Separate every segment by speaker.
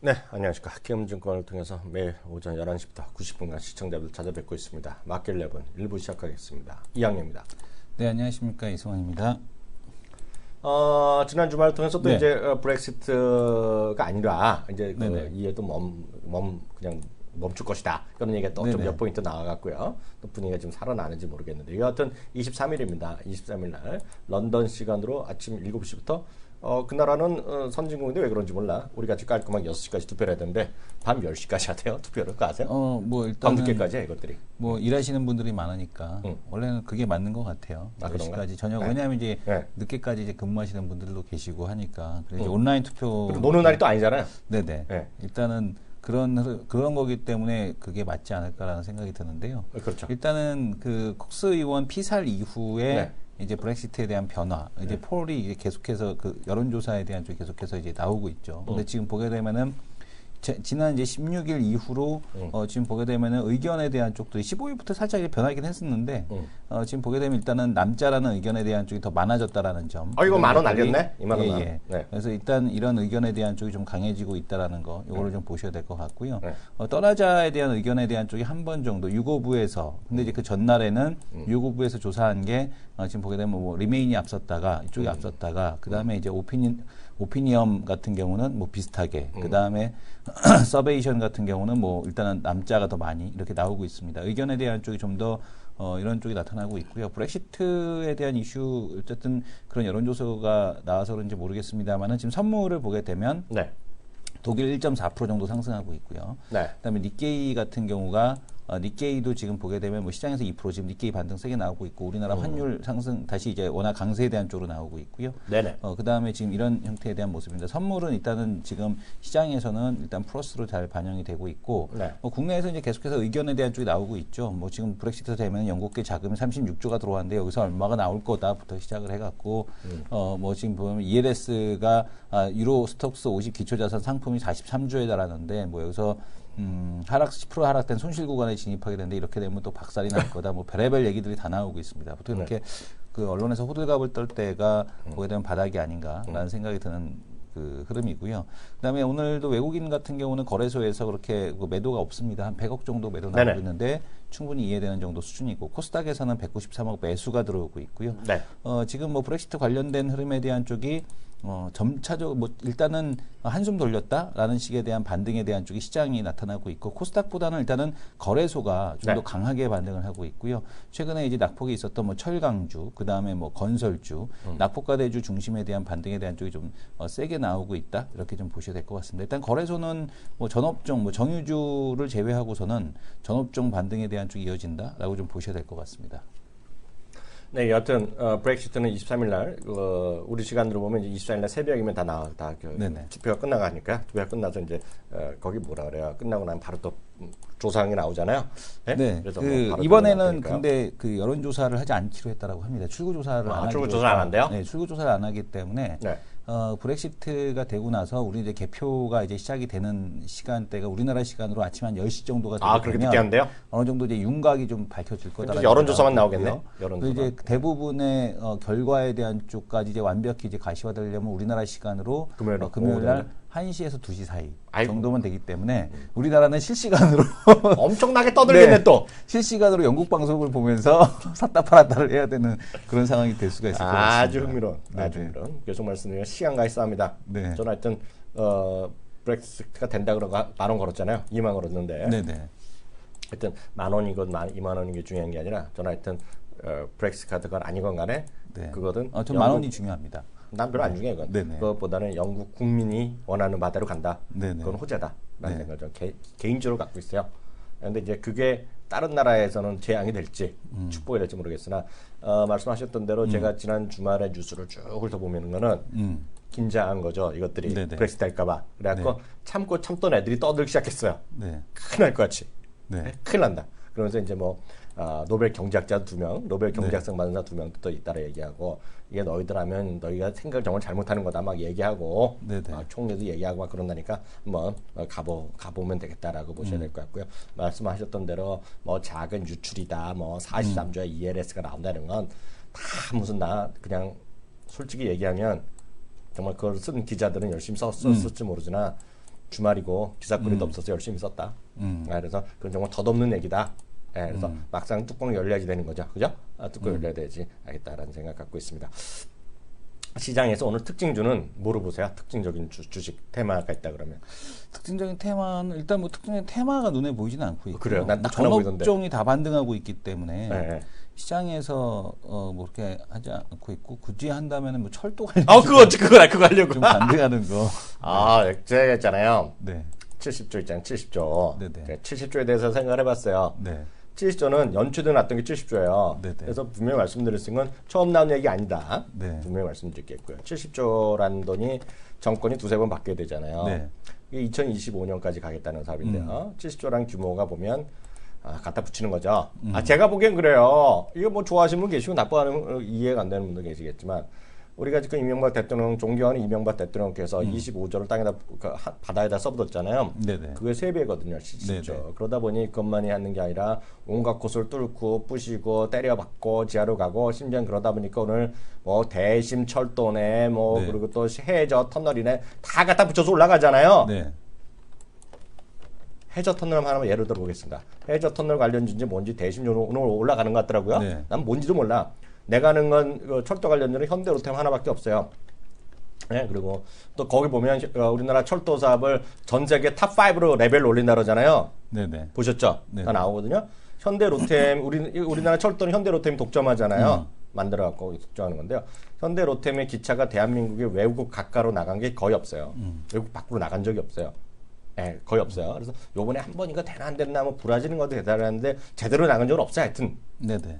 Speaker 1: 네, 안녕하십니까. 키움증권을 통해서 매일 오전 11시부터 90분간 시청자들 찾아뵙고 있습니다. 마켓랩은 1부 시작하겠습니다. 이항래입니다.
Speaker 2: 네, 안녕하십니까. 이승환입니다.
Speaker 1: 지난 주말을 통해서 또
Speaker 2: 네.
Speaker 1: 이제 브렉시트가 아니라 이제 그
Speaker 2: 네네.
Speaker 1: 이해도 그냥 멈출 것이다. 그런 얘기가 또 좀
Speaker 2: 네네.
Speaker 1: 몇 포인트 나와갔고요. 또 분위기가 좀 살아나는지 모르겠는데 여하튼 23일입니다. 23일 날 런던 시간으로 아침 7시부터 그 나라는 선진국인데 왜 그런지 몰라. 우리 같이 깔끔하게 6시까지 투표를 해야 되는데 밤 10시까지 하대요. 투표를. 그거 아세요?
Speaker 2: 뭐 일단은
Speaker 1: 밤늦게까지 해, 이것들이.
Speaker 2: 뭐 일하시는 분들이 많으니까 원래는 그게 맞는 것 같아요.
Speaker 1: 아, 그런가?
Speaker 2: 10시까지 저녁.
Speaker 1: 네.
Speaker 2: 왜냐하면 이제
Speaker 1: 네.
Speaker 2: 늦게까지 이제 근무하시는 분들도 계시고 하니까 그래서 이제 온라인 투표.
Speaker 1: 그리고 노는 날이 또 아니잖아요.
Speaker 2: 네네.
Speaker 1: 네.
Speaker 2: 일단은 그런 거기 때문에 그게 맞지 않을까라는 생각이 드는데요.
Speaker 1: 그렇죠.
Speaker 2: 일단은 그 콕스 의원 피살 이후에
Speaker 1: 네.
Speaker 2: 이제 브렉시트에 대한 변화, 이제 폴이 이제 계속해서 그 여론조사에 대한 쪽이 계속해서 이제 나오고 있죠. 근데 지금 보게 되면은 지난 이제 16일 이후로 지금 보게 되면은 의견에 대한 쪽들이 15일부터 살짝 이제 변하긴 했었는데 지금 보게 되면 일단은 남자라는 의견에 대한 쪽이 더 많아졌다라는 점.
Speaker 1: 이거
Speaker 2: 이런
Speaker 1: 10,000원
Speaker 2: 것들이-
Speaker 1: 알렸네? 2만 원.
Speaker 2: 예.
Speaker 1: 네.
Speaker 2: 그래서 일단 이런 의견에 대한 쪽이 좀 강해지고 있다라는 거, 요거를 좀 보셔야 될 것 같고요.
Speaker 1: 네.
Speaker 2: 떠나자에 대한 의견에 대한 쪽이 한 번 정도 유고부에서, 근데 이제 그 전날에는 유고부에서 조사한 게 지금 보게 되면 뭐 리메인이 앞섰다가 이쪽이 앞섰다가 그 다음에 이제 오피니엄 같은 경우는 뭐 비슷하게, 그 다음에 서베이션 같은 경우는 뭐 일단은 남자가 더 많이 이렇게 나오고 있습니다. 의견에 대한 쪽이 좀 더 이런 쪽이 나타나고 있고요. 브렉시트에 대한 이슈 어쨌든 그런 여론조사가 나와서 그런지 모르겠습니다만은 지금 선물을 보게 되면
Speaker 1: 네.
Speaker 2: 독일 1.4% 정도 상승하고 있고요.
Speaker 1: 네.
Speaker 2: 그다음에 니케이 같은 경우가 니케이도 지금 보게 되면 뭐 시장에서 2% 지금 니케이 반등 세게 나오고 있고 우리나라 환율 상승 다시 이제 워낙 강세에 대한 쪽으로 나오고 있고요.
Speaker 1: 네네.
Speaker 2: 그다음에 지금 이런 형태에 대한 모습입니다. 선물은 일단은 지금 시장에서는 일단 플러스로 잘 반영이 되고 있고
Speaker 1: 네.
Speaker 2: 국내에서 이제 계속해서 의견에 대한 쪽이 나오고 있죠. 뭐 지금 브렉시트 되면 영국계 자금이 36조가 들어왔는데 여기서 얼마가 나올 거다부터 시작을 해갖고 뭐 지금 보면 ELS가 유로 스톡스 50 기초자산 상품이 43조에 달하는데 뭐 여기서 하락 10% 하락된 손실 구간에 진입하게 되는데 이렇게 되면 또 박살이 날 거다. 뭐 별의별 얘기들이 다 나오고 있습니다. 보통 이렇게 그 언론에서 호들갑을 떨 때가 보게 되면 바닥이 아닌가라는 생각이 드는 그 흐름이고요. 그다음에 오늘도 외국인 같은 경우는 거래소에서 그렇게 그 매도가 없습니다. 한 100억 정도 매도 나오고
Speaker 1: 네네.
Speaker 2: 있는데 충분히 이해되는 정도 수준이고 코스닥에서는 193억 매수가 들어오고 있고요.
Speaker 1: 네.
Speaker 2: 지금 뭐 브렉시트 관련된 흐름에 대한 쪽이 점차적으로 뭐 일단은 한숨 돌렸다라는 식에 대한 반등에 대한 쪽이 시장이 나타나고 있고 코스닥보다는 일단은 거래소가 좀 더
Speaker 1: 네.
Speaker 2: 강하게 반등을 하고 있고요. 최근에 이제 낙폭이 있었던 뭐 철강주, 그 다음에 뭐 건설주, 낙폭과대주 중심에 대한 반등에 대한 쪽이 좀 세게 나오고 있다 이렇게 좀 보셔야 될 것 같습니다. 일단 거래소는 뭐 전업종, 뭐 정유주를 제외하고서는 전업종 반등에 대한 쪽이 이어진다라고 좀 보셔야 될 것 같습니다.
Speaker 1: 네, 여하튼 브렉시트는 23일 날 우리 시간으로 보면 이제 24일 날 새벽이면
Speaker 2: 네네.
Speaker 1: 투표가 끝나가니까 투표가 끝나서 이제 거기 뭐라 그래요? 끝나고 나면 바로 또 조사항이 나오잖아요. 네.
Speaker 2: 네.
Speaker 1: 그래서
Speaker 2: 그
Speaker 1: 뭐 바로
Speaker 2: 이번에는
Speaker 1: 들어갈 테니까요.
Speaker 2: 근데 그 여론조사를 하지 않기로 했다라고 합니다. 출구조사를 안 하기로
Speaker 1: 출구조사 안 한대요?
Speaker 2: 네, 출구조사를 안 하기 때문에
Speaker 1: 네.
Speaker 2: 브렉시트가 되고 나서 우리 이제 개표가 이제 시작이 되는 시간대가 우리나라 시간으로 아침 한 10시 정도가 되면
Speaker 1: 그렇게 늦게 한대요?
Speaker 2: 어느 정도 이제 윤곽이 좀 밝혀질 거다.
Speaker 1: 이제 여론조사만 나오겠네. 여론조사.
Speaker 2: 이제 대부분의 결과에 대한 쪽까지 이제 완벽히 이제 가시화되려면 우리나라 시간으로
Speaker 1: 금요일
Speaker 2: 금요일 날
Speaker 1: 오후네.
Speaker 2: 1시에서 2시 사이
Speaker 1: 아이고.
Speaker 2: 정도면 되기 때문에 우리나라는 실시간으로
Speaker 1: 엄청나게 떠들겠네
Speaker 2: 네.
Speaker 1: 또.
Speaker 2: 실시간으로 영국 방송을 보면서 샀다 팔았다를 해야 되는 그런 상황이 될 수가 있을 것 같습니다.
Speaker 1: 아주 흥미로운. 아주
Speaker 2: 네.
Speaker 1: 흥미로운. 계속 말씀드리면 시간과의 싸움이다.
Speaker 2: 네.
Speaker 1: 저는 하여튼 브렉시트가 된다 그러고 10,000원 걸었잖아요. 2만 걸었는데.
Speaker 2: 네네.
Speaker 1: 하여튼 10,000원이건 20,000원인 게 중요한 게 아니라 저는 하여튼 브렉시트 카드건 아니건 간에
Speaker 2: 네.
Speaker 1: 그거든.
Speaker 2: 전 10,000원이 중요합니다.
Speaker 1: 난 별로 안 중요해 그건.
Speaker 2: 네네.
Speaker 1: 그것보다는 영국 국민이 원하는 바대로 간다.
Speaker 2: 네네.
Speaker 1: 그건 호재다. 라는
Speaker 2: 네.
Speaker 1: 생각을 좀 개인적으로 갖고 있어요. 그런데 이제 그게 다른 나라에서는 재앙이 될지 축복이 될지 모르겠으나 말씀하셨던 대로 제가 지난 주말에 뉴스를 쭉 훑어보면 거는 긴장한 거죠. 이것들이
Speaker 2: 네네.
Speaker 1: 브렉시트 할까봐. 그래갖고 참던 애들이 떠들기 시작했어요.
Speaker 2: 네.
Speaker 1: 큰일 날 것 같이.
Speaker 2: 네.
Speaker 1: 큰일 난다. 그러면서 이제 뭐 노벨 경제학자 2명, 노벨 경제학상 받은 사람 2명도 또 잇따라 얘기하고 이게 너희들 하면 너희가 생각을 정말 잘못하는 거다 막 얘기하고
Speaker 2: 네네.
Speaker 1: 총리도 얘기하고 막 그런다니까 한번 가보면 되겠다라고 보셔야 될 것 같고요. 말씀하셨던 대로 뭐 작은 유출이다, 뭐 43조의 ELS가 나온다는 건 다 무슨 그냥 솔직히 얘기하면 정말 그걸 쓴 기자들은 열심히 썼을지 모르지나 주말이고 기사거리도 없어서 열심히 썼다. 그래서 그건 정말 덧없는 얘기다. 그래서 막상 뚜껑 열려야지 되는 거죠. 그죠? 뚜껑 열려야 되지. 알겠다라는 생각 갖고 있습니다. 시장에서 오늘 특징주는 뭐로 보세요? 특징적인 주식 테마가 있다 그러면.
Speaker 2: 특징적인 테마는 일단 뭐 특징적인 테마가 눈에 보이지는 않고 있고요.
Speaker 1: 그래요? 난 딱 하나
Speaker 2: 전
Speaker 1: 보이던데.
Speaker 2: 업종이 다 반등하고 있기 때문에
Speaker 1: 네.
Speaker 2: 시장에서 뭐 그렇게 하지 않고 있고 굳이 한다면은 뭐 철도 관련
Speaker 1: 그거 하려고.
Speaker 2: 좀 반등하는 거.
Speaker 1: 제가 했잖아요.
Speaker 2: 네.
Speaker 1: 70조 있잖아요. 70조.
Speaker 2: 네네.
Speaker 1: 70조에 대해서 생각을 해봤어요.
Speaker 2: 네.
Speaker 1: 70조는 연초에 나왔던 게 70조예요.
Speaker 2: 네네.
Speaker 1: 그래서 분명히 말씀드릴 수 있는 건 처음 나온 얘기 아니다.
Speaker 2: 네.
Speaker 1: 분명히 말씀드리겠고요. 70조라는 돈이 정권이 두세 번 바뀌어야 되잖아요.
Speaker 2: 네.
Speaker 1: 이게 2025년까지 가겠다는 사업인데요. 70조란 규모가 보면 갖다 붙이는 거죠. 제가 보기엔 그래요. 이거 뭐 좋아하시는 분 계시고 나빠하는 분, 이해가 안 되는 분도 계시겠지만 우리가 지금 이명박 대통령 존경하는 이명박 대통령께서 25조를 땅에다 바다에다 써붙었잖아요.
Speaker 2: 네네.
Speaker 1: 그게 3배거든요. 70조.
Speaker 2: 네네.
Speaker 1: 그러다 보니 그것만이 하는 게 아니라 온갖 곳을 뚫고 부시고 때려박고 지하로 가고 심지어 그러다 보니까 오늘 뭐 대심 철도네 뭐
Speaker 2: 네.
Speaker 1: 그리고 또 해저 터널이네 다 갖다 붙여서 올라가잖아요.
Speaker 2: 네.
Speaker 1: 해저 터널 하나만 예를 들어 보겠습니다. 해저 터널 관련주인지 뭔지 대심적으로 오늘 올라가는 것 같더라고요.
Speaker 2: 네.
Speaker 1: 난 뭔지도 몰라. 내가 아는 건 그 철도 관련주는 현대로템 하나밖에 없어요. 네, 그리고 또 거기 보면 우리나라 철도 사업을 전 세계 탑 5로 레벨로 올린다 그러잖아요.
Speaker 2: 네네.
Speaker 1: 보셨죠?
Speaker 2: 네.
Speaker 1: 다 나오거든요. 현대로템 우리나라 철도는 현대로템이 독점하잖아요. 만들어갖고 독점하는 건데요. 현대로템의 기차가 대한민국의 외국 각가로 나간 게 거의 없어요. 외국 밖으로 나간 적이 없어요. 네, 거의 없어요. 그래서 요번에 한 번인가 되나 안 되나 뭐 브라질인 것도 대단한데 제대로 나간 적은 없어요. 하여튼.
Speaker 2: 네네.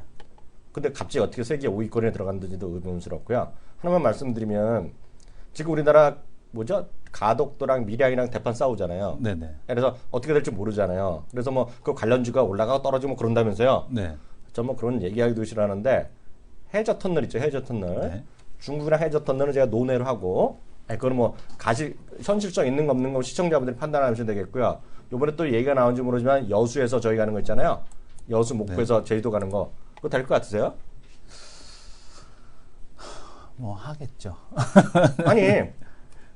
Speaker 1: 근데 갑자기 어떻게 세계 5위권에 들어갔는지도 의문스럽고요. 하나만 말씀드리면 지금 우리나라 가덕도랑 밀양이랑 대판 싸우잖아요.
Speaker 2: 네네.
Speaker 1: 그래서 어떻게 될지 모르잖아요. 그래서 뭐 그 관련주가 올라가고 떨어지고 그런다면서요.
Speaker 2: 네.
Speaker 1: 전 뭐 그런 얘기하기도 싫어하는데 해저 터널 있죠. 해저 터널.
Speaker 2: 네.
Speaker 1: 중국이랑 해저 터널은 제가 논외로 하고 그거는 뭐 현실성 있는 거 없는 거 시청자분들이 판단하시면 되겠고요. 요번에 또 얘기가 나온지 모르지만 여수에서 저희 가는 거 있잖아요. 여수 목포에서 제주도 가는 거. 그거 될 것 같으세요?
Speaker 2: 뭐 하겠죠.
Speaker 1: 아니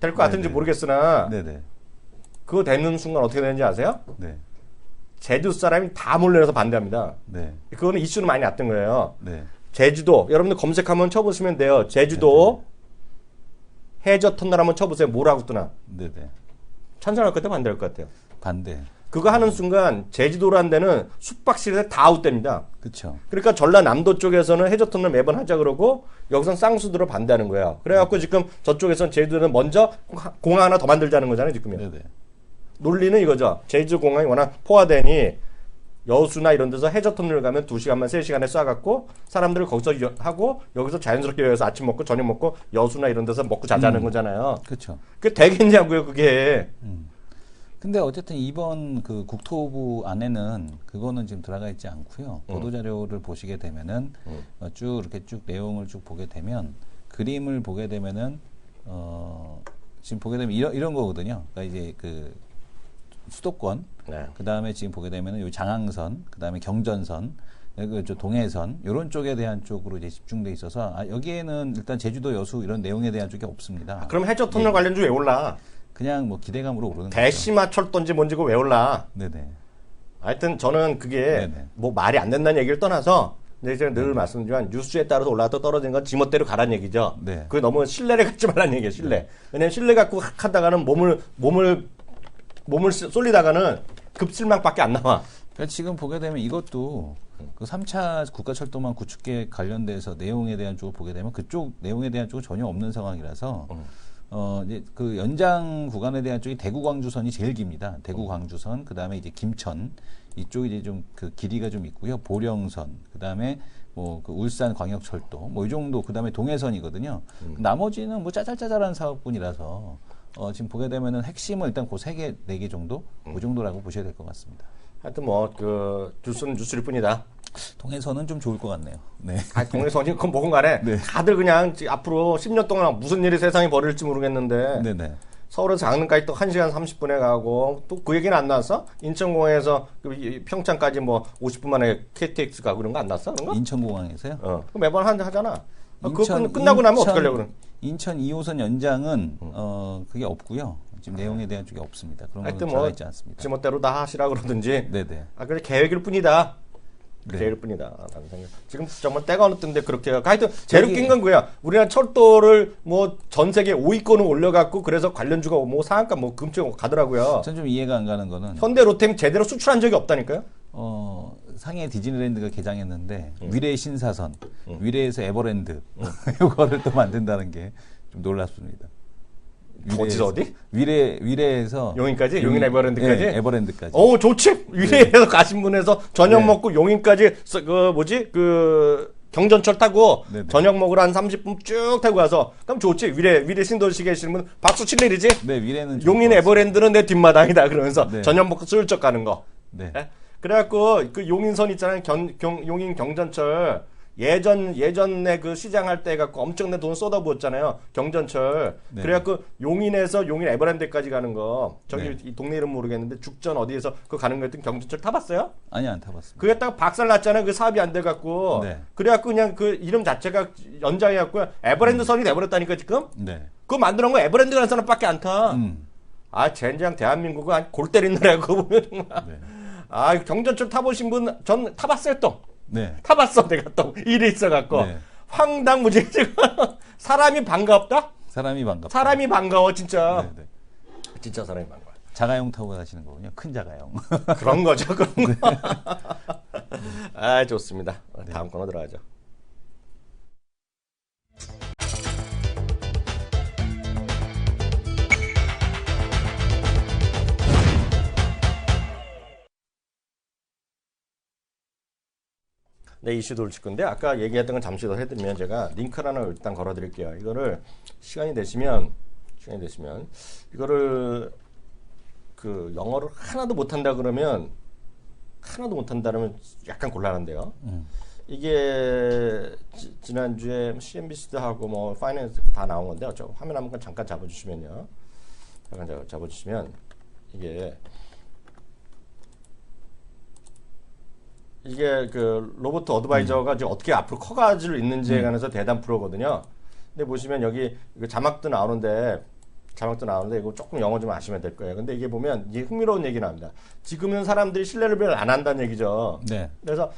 Speaker 1: 될 것 같은지 모르겠으나
Speaker 2: 네네.
Speaker 1: 그거 되는 순간 어떻게 되는지 아세요?
Speaker 2: 네.
Speaker 1: 제주 사람이 다 몰려서 반대합니다.
Speaker 2: 네.
Speaker 1: 그거는 이슈는 많이 났던 거예요.
Speaker 2: 네.
Speaker 1: 제주도 여러분들 검색하면 쳐보시면 돼요. 제주도 해저 터널 한번 쳐보세요. 뭐라고 뜨나?
Speaker 2: 네네.
Speaker 1: 찬성할 것 같아요? 반대할 것 같아요?
Speaker 2: 반대.
Speaker 1: 그거 하는 순간 제주도라는 데는 숙박시설에 다 아웃됩니다.
Speaker 2: 그렇죠.
Speaker 1: 그러니까 전라남도 쪽에서는 해저 터널 매번 하자 그러고 여기선 쌍수들을 반대하는 거예요. 그래갖고 지금 저쪽에서는 제주도는 먼저 공항 하나 더 만들자는 거잖아요. 지금요.
Speaker 2: 네네.
Speaker 1: 논리는 이거죠. 제주공항이 워낙 포화되니 여수나 이런 데서 해저 터널 가면 2시간만 3시간에 쏴갖고 사람들을 거기서 하고 여기서 자연스럽게 여기서 아침 먹고 저녁 먹고 여수나 이런 데서 먹고 자자는 거잖아요.
Speaker 2: 그렇죠.
Speaker 1: 그게 되겠냐고요, 그게.
Speaker 2: 근데 어쨌든 이번 그 국토부 안에는 그거는 지금 들어가 있지 않고요. 보도 자료를 보시게 되면은 쭉 이렇게 쭉 내용을 쭉 보게 되면 그림을 보게 되면은 지금 보게 되면 이런 거거든요. 그러니까 이제 그 수도권,
Speaker 1: 네.
Speaker 2: 그 다음에 지금 보게 되면은 요 장항선, 그 다음에 경전선, 저 동해선 이런 쪽에 대한 쪽으로 이제 집중돼 있어서 여기에는 일단 제주도 여수 이런 내용에 대한 쪽이 없습니다.
Speaker 1: 그럼 해저 터널 관련주 왜 올라?
Speaker 2: 그냥 뭐 기대감으로 오르는 거죠.
Speaker 1: 대시마 철도인지 뭔지 그거 왜 올라?
Speaker 2: 네네.
Speaker 1: 하여튼 저는 그게
Speaker 2: 네네.
Speaker 1: 뭐 말이 안 된다는 얘기를 떠나서 근데 제가 늘 말씀드리지만 뉴스에 따라서 올라갔다 떨어지는 건 지멋대로 가라는 얘기죠.
Speaker 2: 네.
Speaker 1: 그게 너무 신뢰를 갖지 말라는 얘기예요. 신뢰. 왜냐면 신뢰 갖고 하다가는 몸을 쏠리다가는 급실망밖에 안 나와.
Speaker 2: 그러니까 지금 보게 되면 이것도 그 3차 국가철도망 구축계획 관련돼서 내용에 대한 쪽을 보게 되면 그쪽 내용에 대한 쪽은 전혀 없는 상황이라서 이제 그 연장 구간에 대한 쪽이 대구 광주선이 제일 깁니다. 대구 광주선, 그 다음에 이제 김천 이쪽이 이제 좀 그 길이가 좀 있고요. 보령선, 그 다음에 뭐 그 울산 광역철도 뭐 이 정도, 그 다음에 동해선이거든요. 나머지는 뭐 짜잘짜잘한 사업군이라서 지금 보게 되면은 핵심은 일단 그 3개, 4개 정도, 그 정도라고 보셔야 될 것 같습니다.
Speaker 1: 하여튼 뭐 그 뉴스는 뉴스일 뿐이다.
Speaker 2: 동해선은 좀 좋을 것 같네요. 네.
Speaker 1: 동해선이 그건 뭐건 간에
Speaker 2: 네.
Speaker 1: 다들 그냥 앞으로 10년 동안 무슨 일이 세상에 벌어질지 모르겠는데
Speaker 2: 네네.
Speaker 1: 서울에서 강릉까지 또 1시간 30분에 가고 또 그 얘기는 안 나왔어? 인천공항에서 평창까지 뭐 50분 만에 KTX 가고 그런 거 안 나왔어? 그런 거?
Speaker 2: 인천공항에서요?
Speaker 1: 그거 매번 하잖아. 그거 끝나고 나면 어떻게 하려고 그래?
Speaker 2: 인천 2호선 연장은 그게 없고요. 지금 내용에 대한 쪽이 없습니다. 그런 건
Speaker 1: 하여튼
Speaker 2: 들어가
Speaker 1: 뭐
Speaker 2: 있지 않습니다.
Speaker 1: 지멋대로 다 하시라 그러든지.
Speaker 2: 네네.
Speaker 1: 그래 계획일 뿐이다.
Speaker 2: 네.
Speaker 1: 계획일 뿐이다. 라는 생각. 지금 정말 때가 어느 때인데 그렇게 하여튼 제일 웃긴 건 그거야. 우리나라 철도를 뭐 전 세계 5위권을 올려갖고 그래서 관련주가 뭐 상한가 뭐 금방 가더라고요.
Speaker 2: 전 좀 이해가 안 가는 거는
Speaker 1: 현대 로템 제대로 수출한 적이 없다니까요.
Speaker 2: 상해 디즈니랜드가 개장했는데 위례 신사선, 위례에서 에버랜드 이거를 또 만든다는 게 좀 놀랍습니다.
Speaker 1: 어디서 어디?
Speaker 2: 위례에서
Speaker 1: 용인까지? 용인 에버랜드까지?
Speaker 2: 네, 에버랜드까지.
Speaker 1: 오 좋지. 위례에서 가신 분에서 저녁
Speaker 2: 네.
Speaker 1: 먹고 용인까지 경전철 타고
Speaker 2: 네네.
Speaker 1: 저녁 먹으러 한 30분 쭉 타고 가서 그럼 좋지. 위례 신도시 계시는 분 박수 칠 일이지.
Speaker 2: 네, 위례는 좋을
Speaker 1: 용인
Speaker 2: 것 같습니다.
Speaker 1: 에버랜드는 내 뒷마당이다 그러면서
Speaker 2: 네.
Speaker 1: 저녁 먹고 슬쩍 가는 거.
Speaker 2: 네.
Speaker 1: 예? 그래갖고 그 용인선 있잖아요. 용인 경전철 예전에 그 시장할 때 갖고 엄청난 돈 쏟아부었잖아요. 경전철.
Speaker 2: 네.
Speaker 1: 그래갖고 용인에서 용인 에버랜드까지 가는 거 저기
Speaker 2: 네.
Speaker 1: 이 동네 이름 모르겠는데 죽전 어디에서 그 가는 거였던 경전철 타봤어요?
Speaker 2: 아니 안 타봤습니다.
Speaker 1: 그게 딱 박살 났잖아요. 그 사업이 안 돼갖고.
Speaker 2: 네.
Speaker 1: 그래갖고 그냥 그 이름 자체가 연장해갖고 에버랜드 선이 돼버렸다니까 지금.
Speaker 2: 네.
Speaker 1: 그거 만들어 놓은 거 에버랜드라는 사람밖에 안 타.
Speaker 2: 음.
Speaker 1: 아 젠장 대한민국은 골 때린 나라야 그거 보면 정말.
Speaker 2: 네.
Speaker 1: 아 경전철 타보신 분 전 타봤어요 또.
Speaker 2: 네.
Speaker 1: 타봤어 내가 또 일이 있어갖고
Speaker 2: 네.
Speaker 1: 황당무지 지금 사람이 반갑다.
Speaker 2: 사람이 반갑다.
Speaker 1: 사람이 반가워 진짜.
Speaker 2: 네, 네.
Speaker 1: 진짜 사람이 반가워.
Speaker 2: 자가용 타고 가시는 거군요. 큰 자가용.
Speaker 1: 그런 거죠 그런 거. 아 좋습니다. 다음 코너 들어가죠. 네, 이슈 돌직구인데 아까 얘기했던 건 잠시 더 해드리면 제가 링크를 하나 일단 걸어드릴게요. 이거를 시간이 되시면 이거를 그 영어를 하나도 못한다 그러면 약간 곤란한데요. 이게 지난주에 CNBC도 하고 뭐 파이낸스 다 나온 건데 저 화면 한번 잠깐 잡아주시면요. 잠깐 잡아주시면 이게 그 로버트 어드바이저가 지금 어떻게 앞으로 커가지고 있는지에 관해서 대담 프로거든요. 근데 보시면 여기 이거 자막도 나오는데 이거 조금 영어 좀 아시면 될 거예요. 근데 이게 보면 이게 흥미로운 얘기 나옵니다. 지금은 사람들이 신뢰를 별로 안 한다는 얘기죠.
Speaker 2: 네.
Speaker 1: 그래서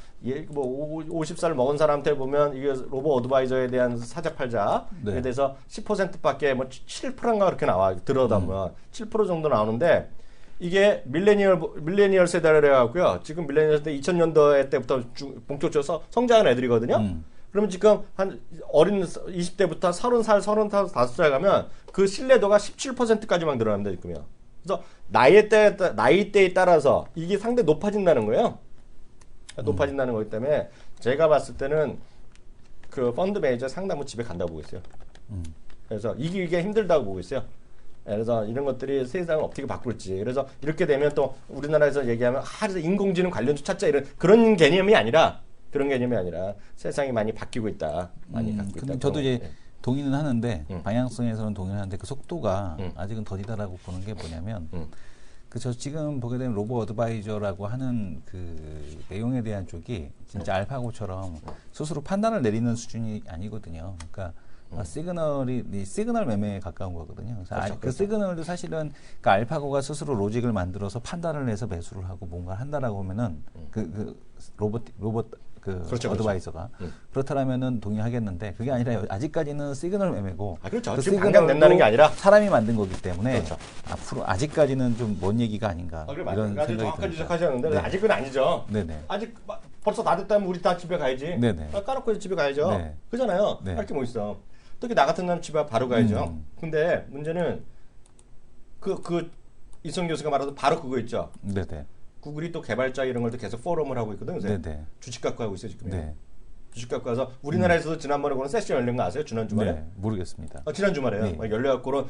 Speaker 1: 뭐 50살 먹은 사람한테 보면 이게 로버 어드바이저에 대한 사자팔자에
Speaker 2: 네.
Speaker 1: 대해서 10%밖에 뭐 7%인가 그렇게 나와 들어다 보면 7% 정도 나오는데 이게 밀레니얼 세대를 해갖고요. 지금 밀레니얼 세대 2000년대 때부터 본격적으로 성장한 애들이거든요. 그러면 지금 한 어린 20대부터 30살, 35살 가면 그 신뢰도가 17%까지 막 늘어납니다, 지금요. 그래서 나이대에 따라서 이게 상당히 높아진다는 거예요. 높아진다는 거기 때문에 제가 봤을 때는 그 펀드 매니저 상당히 집에 간다고 보고 있어요. 그래서 이기기가 힘들다고 보고 있어요. 그래서 이런 것들이 세상을 어떻게 바꿀지. 그래서 이렇게 되면 또 우리나라에서 얘기하면 그래서 인공지능 관련주 찾자 이런 그런 개념이 아니라 세상이 많이 바뀌고 있다. 많이 바뀌고 있다.
Speaker 2: 저도 이제 동의는 하는데 방향성에서는 동의는 하는데 그 속도가 아직은 더디다라고 보는 게 뭐냐면 저 지금 보게 되면 로버 어드바이저라고 하는 그 내용에 대한 쪽이 진짜 알파고처럼 스스로 판단을 내리는 수준이 아니거든요. 그러니까 시그널 매매에 가까운 거거든요. 그래서 그 시그널도 사실은 그 알파고가 스스로 로직을 만들어서 판단을 해서 매수를 하고 뭔가를 한다라고 하면은 로봇
Speaker 1: 그렇죠,
Speaker 2: 어드바이저가 그렇다면은 동의하겠는데 그게 아니라 아직까지는 시그널 매매고
Speaker 1: 그렇죠.
Speaker 2: 그
Speaker 1: 지금 당장 낸다는 게 아니라
Speaker 2: 사람이 만든 거기 때문에
Speaker 1: 그렇죠.
Speaker 2: 앞으로 아직까지는 좀 먼 얘기가 아닌가 이런 생각이
Speaker 1: 정확하게
Speaker 2: 듭니다.
Speaker 1: 지적하셨는데
Speaker 2: 네.
Speaker 1: 아직은 아니죠.
Speaker 2: 네네.
Speaker 1: 아직 벌써 다 됐다면 우리 다 집에 가야지.
Speaker 2: 네네.
Speaker 1: 까놓고 집에 가야죠.
Speaker 2: 네.
Speaker 1: 그잖아요.
Speaker 2: 네.
Speaker 1: 할 게 뭐 있어. 특히 나 같은 사람 집에 바로 가야죠. 근데 문제는 이성 교수가 말하던 바로 그거 있죠.
Speaker 2: 네네.
Speaker 1: 구글이 또 개발자 이런 걸 또 계속 포럼을 하고 있거든. 요새.
Speaker 2: 네네.
Speaker 1: 주식 갖고 하고 있어요 지금.
Speaker 2: 네.
Speaker 1: 주식 갖고 와서 우리나라에서도 지난번에 그런 세션 열린 거 아세요? 지난 주말에?
Speaker 2: 네. 모르겠습니다.
Speaker 1: 지난 주말에요.
Speaker 2: 네.
Speaker 1: 열려갖고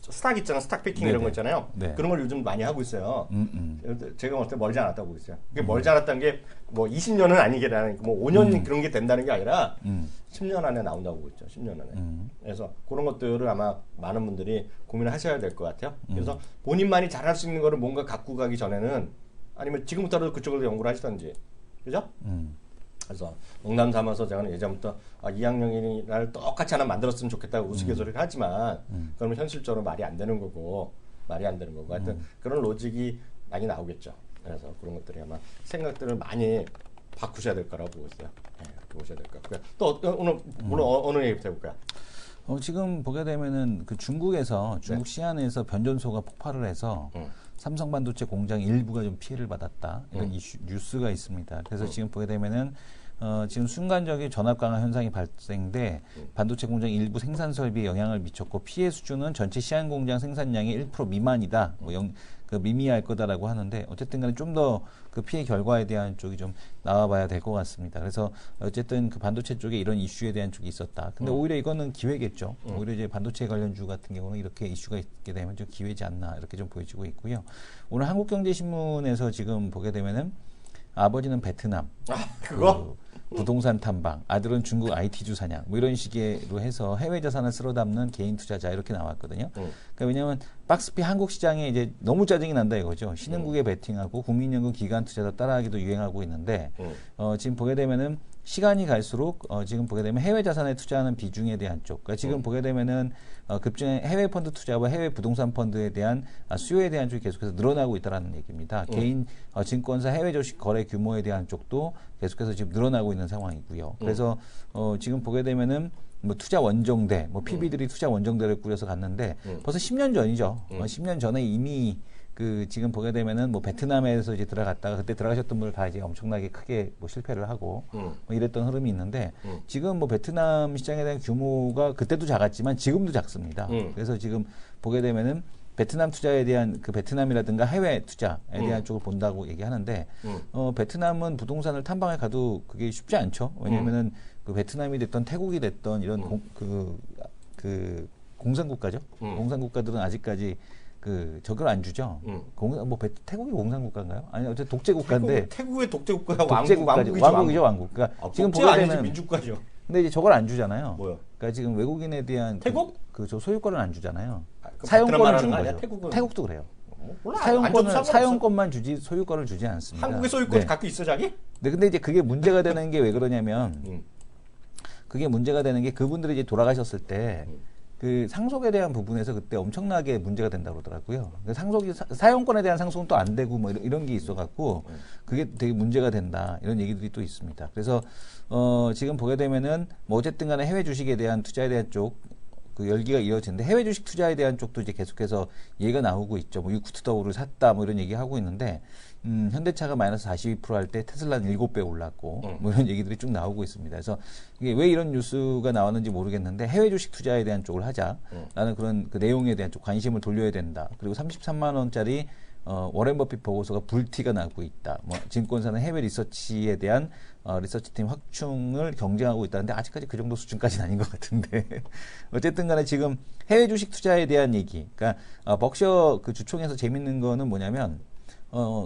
Speaker 1: 스탁 있잖아. 스탁 피킹 이런 거 있잖아요.
Speaker 2: 네.
Speaker 1: 그런 걸 요즘 많이 하고 있어요. 제가 봤을 때 멀지 않았다고 보고 있어요. 그게 멀지 않았다는 게 뭐 20년은 아니게라는 뭐 5년 그런 게 된다는 게 아니라 10년 안에 나온다고 보고 있죠. 10년 안에. 그래서 그런 것들을 아마 많은 분들이 고민을 하셔야 될 것 같아요. 그래서 본인만이 잘할 수 있는 거를 뭔가 갖고 가기 전에는 아니면 지금부터라도 그쪽으로 연구를 하시던지. 그죠? 그래서 농담 삼아서 제가 예전부터 이학년이 날 똑같이 하나 만들었으면 좋겠다고 우스갯소리를 하지만 그러면 현실적으로 말이 안 되는 거고 말이 안 되는 거고 하여튼 그런 로직이 많이 나오겠죠. 그래서 그런 것들이 아마 생각들을 많이 바꾸셔야 될 거라고 보고 있어요. 네, 보셔야 될 것 같고요. 또 오늘 물론 어느 얘기부터 해볼까요?
Speaker 2: 지금 보게 되면은 그 중국에서 중국
Speaker 1: 네.
Speaker 2: 시안에서 변전소가 폭발을 해서 삼성 반도체 공장 일부가 좀 피해를 받았다 이런 뉴스가 있습니다. 그래서 지금 보게 되면은 지금 순간적인 전압 강화 현상이 발생돼 반도체 공장 일부 생산 설비에 영향을 미쳤고 피해 수준은 전체 시안 공장 생산량의 1% 미만이다. 그 미미할 거다라고 하는데 어쨌든 간에 좀 더 그 피해 결과에 대한 쪽이 좀 나와봐야 될 것 같습니다. 그래서 어쨌든 그 반도체 쪽에 이런 이슈에 대한 쪽이 있었다. 근데 오히려 이거는 기회겠죠. 오히려 이제 반도체 관련주 같은 경우는 이렇게 이슈가 있게 되면 좀 기회지 않나 이렇게 좀 보여지고 있고요. 오늘 한국경제신문에서 지금 보게 되면은 아버지는 베트남,
Speaker 1: 그거?
Speaker 2: 부동산 탐방, 아들은 중국 IT주 사냥, 뭐 이런 식으로 해서 해외 자산을 쓸어 담는 개인 투자자 이렇게 나왔거든요. 그러니까 왜냐하면 박스피 한국 시장에 이제 너무 짜증이 난다 이거죠. 신흥국에 베팅하고 국민연금 기관 투자자 따라하기도 유행하고 있는데 지금 보게 되면은 시간이 갈수록 지금 보게 되면 해외 자산에 투자하는 비중에 대한 쪽, 그러니까 지금 보게 되면은 급증의 해외 펀드 투자와 해외 부동산 펀드에 대한 수요에 대한 쪽이 계속해서 늘어나고 있다라는 얘기입니다. 개인 증권사 해외 주식 거래 규모에 대한 쪽도 계속해서 지금 늘어나고 있는 상황이고요. 그래서 지금 보게 되면은 뭐 투자 원정대, 뭐 PB들이 투자 원정대를 꾸려서 갔는데 벌써 10년 전이죠. 10년 전에 이미 그 지금 보게 되면은 뭐 베트남에서 이제 들어갔다가 그때 들어가셨던 분들 다 이제 엄청나게 크게 뭐 실패를 하고 뭐 이랬던 흐름이 있는데 지금 뭐 베트남 시장에 대한 규모가 그때도 작았지만 지금도 작습니다. 그래서 지금 보게 되면은 베트남 투자에 대한 그 베트남이라든가 해외 투자에 대한 쪽을 본다고 얘기하는데 베트남은 부동산을 탐방해 가도 그게 쉽지 않죠. 왜냐면은 그 베트남이 됐던 태국이 됐던 이런 공산국가죠. 공산국가들은 아직까지 저걸 안 주죠. 태국이 공산국가인가요? 아니 어쨌든 독재국가인데.
Speaker 1: 태국의 독재국가가
Speaker 2: 왕국이죠, 왕국. 그러니까 지금 보게 되면
Speaker 1: 민주국가죠.
Speaker 2: 근데 이제 저걸 안 주잖아요.
Speaker 1: 뭐요?
Speaker 2: 그러니까 지금 외국인에 대한
Speaker 1: 태국?
Speaker 2: 저 소유권을 안 주잖아요.
Speaker 1: 사용권을
Speaker 2: 주는
Speaker 1: 아니야,
Speaker 2: 거죠.
Speaker 1: 태국은?
Speaker 2: 태국도 그래요.
Speaker 1: 몰라,
Speaker 2: 사용권만 주지 소유권을 주지 않습니다.
Speaker 1: 한국의 소유권이
Speaker 2: 네.
Speaker 1: 갖고 있어 자기?
Speaker 2: 네, 근데 이제 그게 문제가 되는 게 왜 그러냐면 그게 문제가 되는 게 그분들이 이제 돌아가셨을 때 그 상속에 대한 부분에서 그때 엄청나게 문제가 된다고 그러더라고요. 상속이 사용권에 대한 상속은 또 안 되고 뭐 이런 게 있어갖고 그게 되게 문제가 된다 이런 얘기들이 또 있습니다. 그래서 지금 보게 되면은 뭐 어쨌든간에 해외 주식에 대한 투자에 대한 쪽 그 열기가 이어지는데 해외 주식 투자에 대한 쪽도 이제 계속해서 얘기가 나오고 있죠. 뭐 유쿠트더우를 샀다 뭐 이런 얘기 하고 있는데 현대차가 마이너스 42% 할 때 테슬라는 7배 올랐고 뭐 이런 얘기들이 쭉 나오고 있습니다. 그래서 이게 왜 이런 뉴스가 나왔는지 모르겠는데 해외 주식 투자에 대한 쪽을 하자라는 그런 그 내용에 대한 쪽 관심을 돌려야 된다. 그리고 33만 원짜리 워렌 버핏 보고서가 불티가 나고 있다. 뭐 증권사는 해외 리서치에 대한 리서치팀 확충을 경쟁하고 있다는데 아직까지 그 정도 수준까지는 아닌 것 같은데 어쨌든 간에 지금 해외 주식 투자에 대한 얘기, 그러니까 벅셔 그 주총에서 재밌는 거는 뭐냐면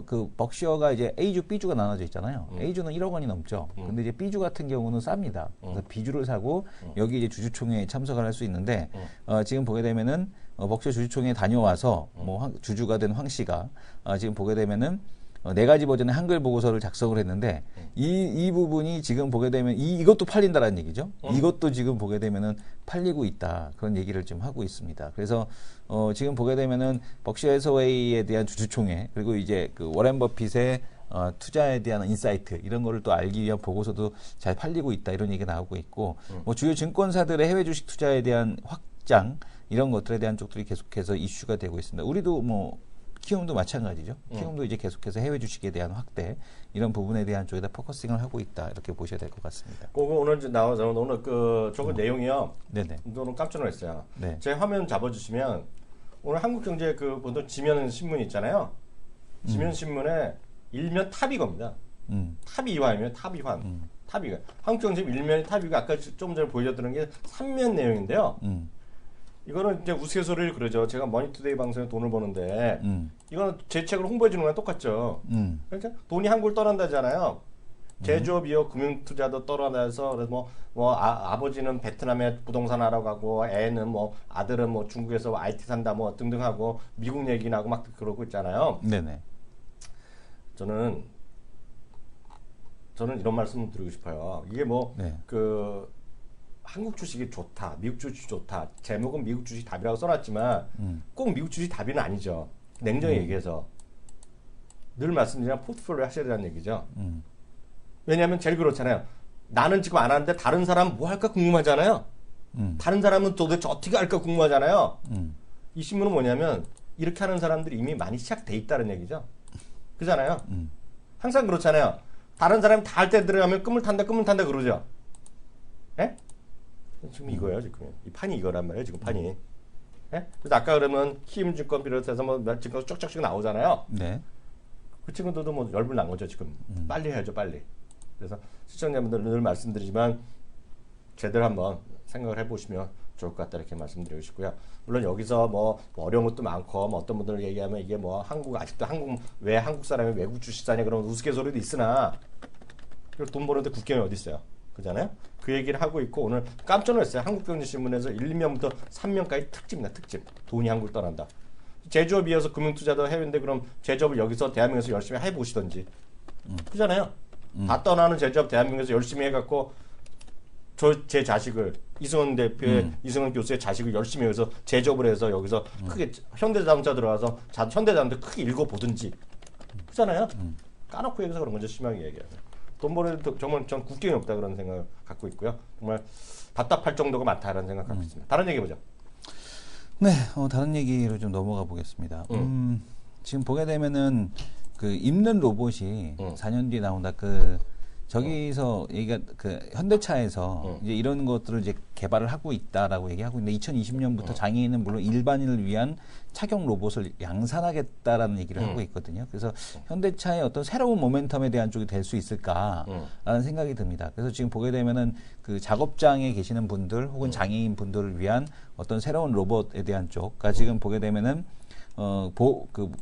Speaker 2: 그 벅셔가 이제 A주, B주가 나눠져 있잖아요. A주는 1억 원이 넘죠. 근데 이제 B주 같은 경우는 쌉니다. 그래서 B주를 사고 여기 이제 주주총회에 참석을 할 수 있는데 지금 보게 되면은 벅셔 주주총회에 다녀와서 뭐 주주가 된 황 씨가 지금 보게 되면은 4가지 버전의 한글 보고서를 작성을 했는데 이 부분이 지금 보게 되면 이것도 팔린다라는 얘기죠. 이것도 지금 보게 되면은 팔리고 있다. 그런 얘기를 좀 하고 있습니다. 그래서 지금 보게 되면은 벅셔 해서웨이에 대한 주주총회 그리고 이제 그 워렌 버핏의 투자에 대한 인사이트 이런 거를 또 알기 위한 보고서도 잘 팔리고 있다. 이런 얘기가 나오고 있고 뭐 주요 증권사들의 해외 주식 투자에 대한 확장 이런 것들에 대한 쪽들이 계속해서 이슈가 되고 있습니다. 우리도 뭐 키움도 마찬가지죠. 키움도 이제 계속해서 해외 주식에 대한 확대 이런 부분에 대한 쪽에다 포커싱을 하고 있다 이렇게 보셔야 될 것 같습니다.
Speaker 1: 그거 오늘 이제 나와서 오늘 그 저거 내용이요.
Speaker 2: 네네.
Speaker 1: 오늘 깜짝 놀랐어요.
Speaker 2: 네.
Speaker 1: 제 화면 잡아주시면 오늘 한국경제 그 보통 지면 신문 있잖아요. 지면 신문에 일면 탑이겁니다. 탑이 이화이면 탑이환. 탑이가 한국경제 일면이 탑이고 아까 좀 전에 보여줬던 게 3면 내용인데요. 이거는 이제 우스갯소리를 그러죠. 제가 머니투데이 방송에 돈을 버는데 이거는 제 책을 홍보해 주는 거랑 똑같죠. 그러니까 돈이 한국을 떠난다잖아요. 제조업이요, 금융투자도 떠나서 그래서 뭐 아버지는 베트남에 부동산 하러 가고 애는 뭐 아들은 뭐 중국에서 IT 산다 뭐 등등 하고 미국 얘기 나고 막 그러고 있잖아요.
Speaker 2: 네네.
Speaker 1: 저는 이런 말씀 드리고 싶어요. 이게 뭐 그 한국 주식이 좋다, 미국 주식이 좋다. 제목은 미국 주식 답이라고 써놨지만 꼭 미국 주식 답이는 아니죠. 냉정히 얘기해서 늘 말씀드리지만 포트폴리오 하셔야 된다는 얘기죠. 왜냐하면 제일 그렇잖아요. 나는 지금 안 하는데 다른 사람 뭐 할까 궁금하잖아요. 다른 사람은 도대체 어떻게 할까 궁금하잖아요. 이 신문은 뭐냐면 이렇게 하는 사람들이 이미 많이 시작돼 있다는 얘기죠. 그잖아요. 항상 그렇잖아요. 다른 사람이 다 할 때 들어가면 끔을 탄다 그러죠. 예? 지금 이거예요, 지금. 이 판이 이거란 말이에요, 지금 판이. 예? 그래서 아까 그러면 키움증권 비롯해서 뭐 증권 쭉쭉쭉 나오잖아요.
Speaker 2: 네.
Speaker 1: 그 친구들도 뭐 열불 난 거죠, 지금. 빨리 해야죠, 빨리. 그래서 시청자분들 늘 말씀드리지만 제대로 한번 생각을 해보시면 좋을 것 같다 이렇게 말씀드리고 싶고요. 물론 여기서 뭐 어려운 것도 많고 뭐 어떤 분들 얘기하면 이게 뭐 아직도 왜 한국 사람이 외국 주식 사냐 그런 우스갯소리도 있으나 돈 버는데 국경이 어디 있어요? 그잖아요. 그 얘기를 하고 있고 오늘 깜짝 놀랐어요. 한국경제신문에서 1, 2면부터 3면까지 특집입니다. 특집. 돈이 한국을 떠난다. 제조업에 이어서 금융투자도 해외인데 그럼 제조업을 여기서 대한민국에서 열심히 해보시던지. 그잖아요. 다 떠나는 제조업 대한민국에서 열심히 해갖고 제 자식을 이승원 대표의 이승원 교수의 자식을 열심히 해서 제조업을 해서 여기서 크게 현대자동차 들어가서 현대자동차 크게 읽어보든지. 그잖아요. 까놓고 여기서 그런 거죠. 심하게 얘기하면. 돈 버는데 정말 전 국경이 없다 그런 생각을 갖고 있고요. 정말 답답할 정도가 많다라는 생각 갖고 있습니다. 다른 얘기 보죠.
Speaker 2: 네, 다른 얘기로 좀 넘어가 보겠습니다. 지금 보게 되면은 그 입는 로봇이 4년 뒤에 나온다. 저기서 얘기가 현대차에서 이제 이런 것들을 이제 개발을 하고 있다라고 얘기하고 있는데 2020년부터 장애인은 물론 일반인을 위한 착용 로봇을 양산하겠다라는 얘기를 하고 있거든요. 그래서 현대차의 어떤 새로운 모멘텀에 대한 쪽이 될 수 있을까라는 생각이 듭니다. 그래서 지금 보게 되면은 그 작업장에 계시는 분들 혹은 장애인 분들을 위한 어떤 새로운 로봇에 대한 쪽, 그러니까 지금 보게 되면은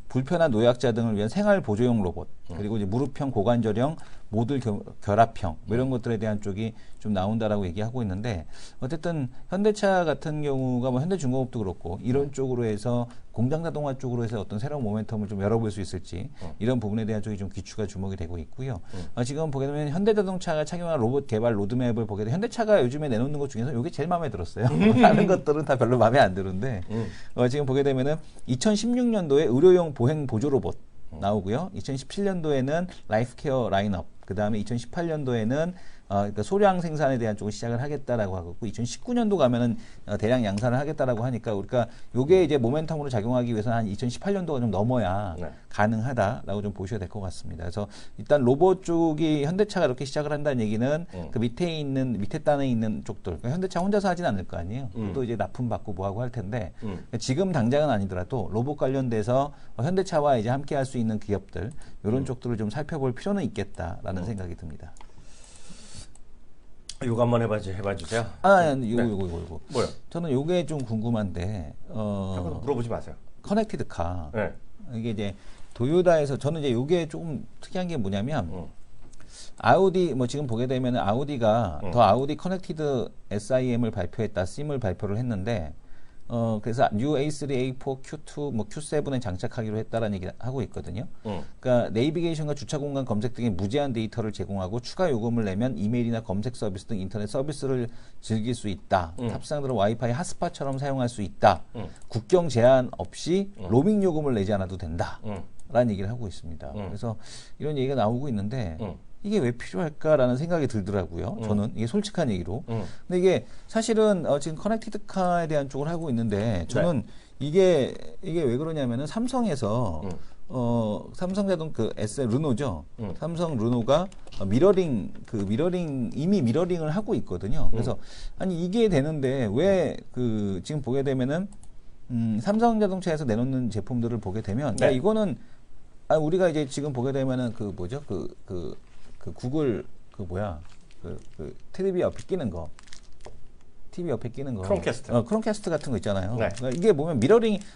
Speaker 2: 불편한 노약자 등을 위한 생활 보조용 로봇, 그리고 이제 무릎형, 고관절형, 모듈 결합형, 뭐 이런 것들에 대한 쪽이 좀 나온다라고 얘기하고 있는데, 어쨌든 현대차 같은 경우가 뭐 현대중공업도 그렇고, 이런 쪽으로 해서 공장 자동화 쪽으로 해서 어떤 새로운 모멘텀을 좀 열어볼 수 있을지, 이런 부분에 대한 쪽이 좀 귀추가 주목이 되고 있고요. 지금 보게 되면 현대자동차가 착용한 로봇 개발 로드맵을 보게 되면 현대차가 요즘에 내놓는 것 중에서 이게 제일 마음에 들었어요. 다른 것들은 다 별로 마음에 안 드는데, 지금 보게 되면은 2016년도에 의료용 보행 보조 로봇 나오고요. 2017년도에는 라이프케어 라인업, 그 다음에 2018년도에는 그러니까 소량 생산에 대한 쪽을 시작을 하겠다라고 하고, 2019년도 가면은 대량 양산을 하겠다라고 하니까 우리가 요게 이제 모멘텀으로 작용하기 위해서는 한 2018년도가 좀 넘어야 가능하다라고 좀 보셔야 될 것 같습니다. 그래서 일단 로봇 쪽이 현대차가 이렇게 시작을 한다는 얘기는 그 밑에 단에 있는 쪽들, 그러니까 현대차 혼자서 하진 않을 거 아니에요. 또 이제 납품받고 뭐하고 할 텐데 지금 당장은 아니더라도 로봇 관련돼서 현대차와 이제 함께 할 수 있는 기업들, 이런 쪽들을 좀 살펴볼 필요는 있겠다라는 생각이 듭니다.
Speaker 1: 이거 한번 해봐주세요.
Speaker 2: 이거.
Speaker 1: 뭐요?
Speaker 2: 저는 요게 좀 궁금한데,
Speaker 1: 물어보지 마세요.
Speaker 2: 커넥티드 카.
Speaker 1: 네.
Speaker 2: 이게 이제 도요다에서 저는 이제 요게 조금 특이한 게 뭐냐면, 아우디, 뭐 지금 보게 되면 아우디가 더 아우디 커넥티드 SIM을 발표했다, SIM을 발표를 했는데, 그래서 뉴 A3, A4, Q2, 뭐 Q7에 장착하기로 했다라는 얘기를 하고 있거든요. 그러니까 네이비게이션과 주차 공간 검색 등의 무제한 데이터를 제공하고 추가 요금을 내면 이메일이나 검색 서비스 등 인터넷 서비스를 즐길 수 있다. 탑승자들은 와이파이 핫스팟처럼 사용할 수 있다. 국경 제한 없이 로밍 요금을 내지 않아도 된다. 라는 얘기를 하고 있습니다. 그래서 이런 얘기가 나오고 있는데 이게 왜 필요할까라는 생각이 들더라고요. 저는 이게 솔직한 얘기로. 근데 이게 사실은 지금 커넥티드 카에 대한 쪽을 하고 있는데 저는 이게 왜 그러냐면은 삼성에서 삼성자동 르노죠. 삼성 르노가 이미 미러링을 하고 있거든요. 그래서 아니 이게 되는데 왜 지금 보게 되면은 삼성자동차에서 내놓는 제품들을 보게 되면 이거는 우리가 이제 지금 보게 되면은 구글 TV 옆에 끼는 거.
Speaker 1: 크롬캐스트.
Speaker 2: 크롬캐스트 같은 거 있잖아요. 그러니까 이게 보면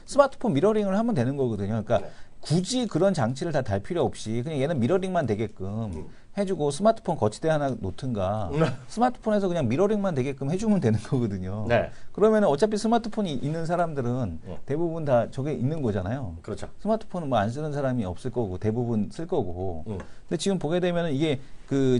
Speaker 2: 스마트폰 미러링을 하면 되는 거거든요. 그러니까 굳이 그런 장치를 다 달 필요 없이 그냥 얘는 미러링만 되게끔 해주고 스마트폰 거치대 하나 놓든가 스마트폰에서 그냥 미러링만 되게끔 해주면 되는 거거든요. 그러면 어차피 스마트폰이 있는 사람들은 대부분 다 저게 있는 거잖아요.
Speaker 1: 그렇죠.
Speaker 2: 스마트폰은 뭐 안 쓰는 사람이 없을 거고 대부분 쓸 거고. 근데 지금 보게 되면은 이게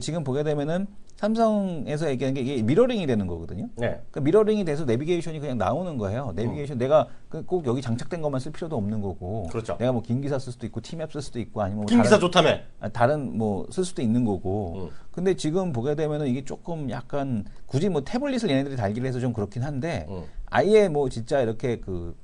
Speaker 2: 지금 보게 되면은 삼성에서 얘기하는 게 이게 미러링이 되는 거거든요.
Speaker 1: 네.
Speaker 2: 그러니까 미러링이 돼서 내비게이션이 그냥 나오는 거예요. 내비게이션 내가 꼭 여기 장착된 것만 쓸 필요도 없는 거고.
Speaker 1: 그렇죠.
Speaker 2: 내가 뭐 김기사 쓸 수도 있고 티맵 쓸 수도 있고 아니면 뭐
Speaker 1: 김기사 좋다며.
Speaker 2: 다른 뭐 쓸 수도 있는 거고. 근데 지금 보게 되면은 이게 조금 약간 굳이 뭐 태블릿을 얘네들이 달기를 해서 좀 그렇긴 한데 아예 뭐 진짜 이렇게 그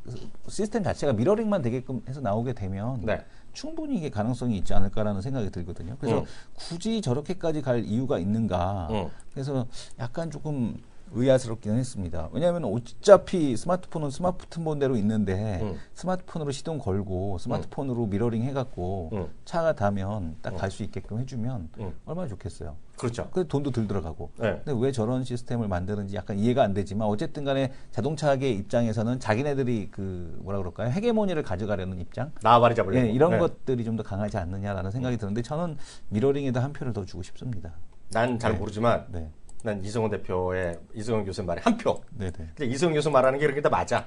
Speaker 2: 시스템 자체가 미러링만 되게끔 해서 나오게 되면
Speaker 1: 네.
Speaker 2: 충분히 이게 가능성이 있지 않을까라는 생각이 들거든요. 그래서 굳이 저렇게까지 갈 이유가 있는가. 그래서 약간 조금 의아스럽기는 했습니다. 왜냐하면 어차피 스마트폰은 스마트폰대로 있는데 스마트폰으로 시동 걸고 스마트폰으로 미러링 해갖고 차가 닿으면 딱 갈 수 있게끔 해주면 얼마나 좋겠어요.
Speaker 1: 그렇죠.
Speaker 2: 그래서 돈도 덜 들어가고.
Speaker 1: 네.
Speaker 2: 근데 왜 저런 시스템을 만드는지 약간 이해가 안 되지만 어쨌든 간에 자동차계 입장에서는 자기네들이 그 뭐라 그럴까요? 헤게모니를 가져가려는 입장?
Speaker 1: 나와바리 잡으려고.
Speaker 2: 예, 이런
Speaker 1: 네.
Speaker 2: 것들이 좀 더 강하지 않느냐라는 생각이 드는데 저는 미러링에다 한 표를 더 주고 싶습니다.
Speaker 1: 난 잘 모르지만
Speaker 2: 네.
Speaker 1: 난 이승원 대표의 이승원 교수 말에 한 표.
Speaker 2: 네네.
Speaker 1: 근데 이승원 교수 말하는 게 그렇게 다 맞아.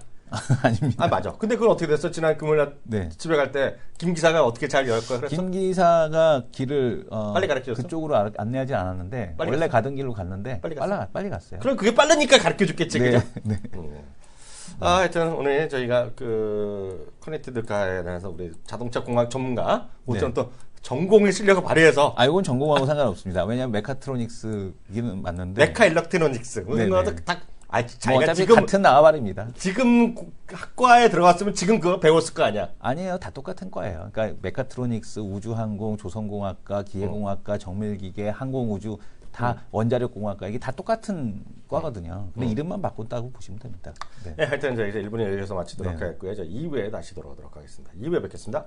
Speaker 2: 아닙니다.
Speaker 1: 아 맞아. 근데 그건 어떻게 됐어? 지난 금요일날
Speaker 2: 네.
Speaker 1: 집에 갈 때 김 기사가 어떻게 잘 열 거야 그랬어?
Speaker 2: 김 기사가 길을
Speaker 1: 빨리 가르쳐줬어?
Speaker 2: 그쪽으로 안내하지 않았는데
Speaker 1: 빨리
Speaker 2: 원래
Speaker 1: 갔어?
Speaker 2: 가던 길로 갔는데
Speaker 1: 빨리 갔어?
Speaker 2: 빨리 갔어요.
Speaker 1: 그럼 그게 빠르니까 가르쳐 줬겠지,
Speaker 2: 네,
Speaker 1: 그죠?
Speaker 2: 네.
Speaker 1: 하여튼 오늘 저희가 그 커넥티드 카에 대해서 우리 자동차 공학 전문가 모처럼 또 전공의 실력을 발휘해서
Speaker 2: 아, 이건 전공하고 상관없습니다. 왜냐하면 메카트로닉스기는 맞는데
Speaker 1: 메카 일렉트로닉스 무슨
Speaker 2: 네네.
Speaker 1: 거도 다
Speaker 2: 뭐
Speaker 1: 자기가
Speaker 2: 어차피
Speaker 1: 지금
Speaker 2: 같은 나와바리입니다.
Speaker 1: 지금 학과에 들어갔으면 지금 그거 배웠을 거 아니야.
Speaker 2: 아니에요. 다 똑같은 과예요. 그러니까 메카트로닉스, 우주항공, 조선공학과, 기계공학과, 정밀기계, 항공우주 다 원자력공학과 이게 다 똑같은 과거든요. 근데 이름만 바꾼다고 보시면 됩니다. 네.
Speaker 1: 네, 하여튼 이제 1분에 여기서 마치도록
Speaker 2: 네.
Speaker 1: 하겠고요. 저 2부에 다시 돌아오도록 하겠습니다. 2부에 뵙겠습니다.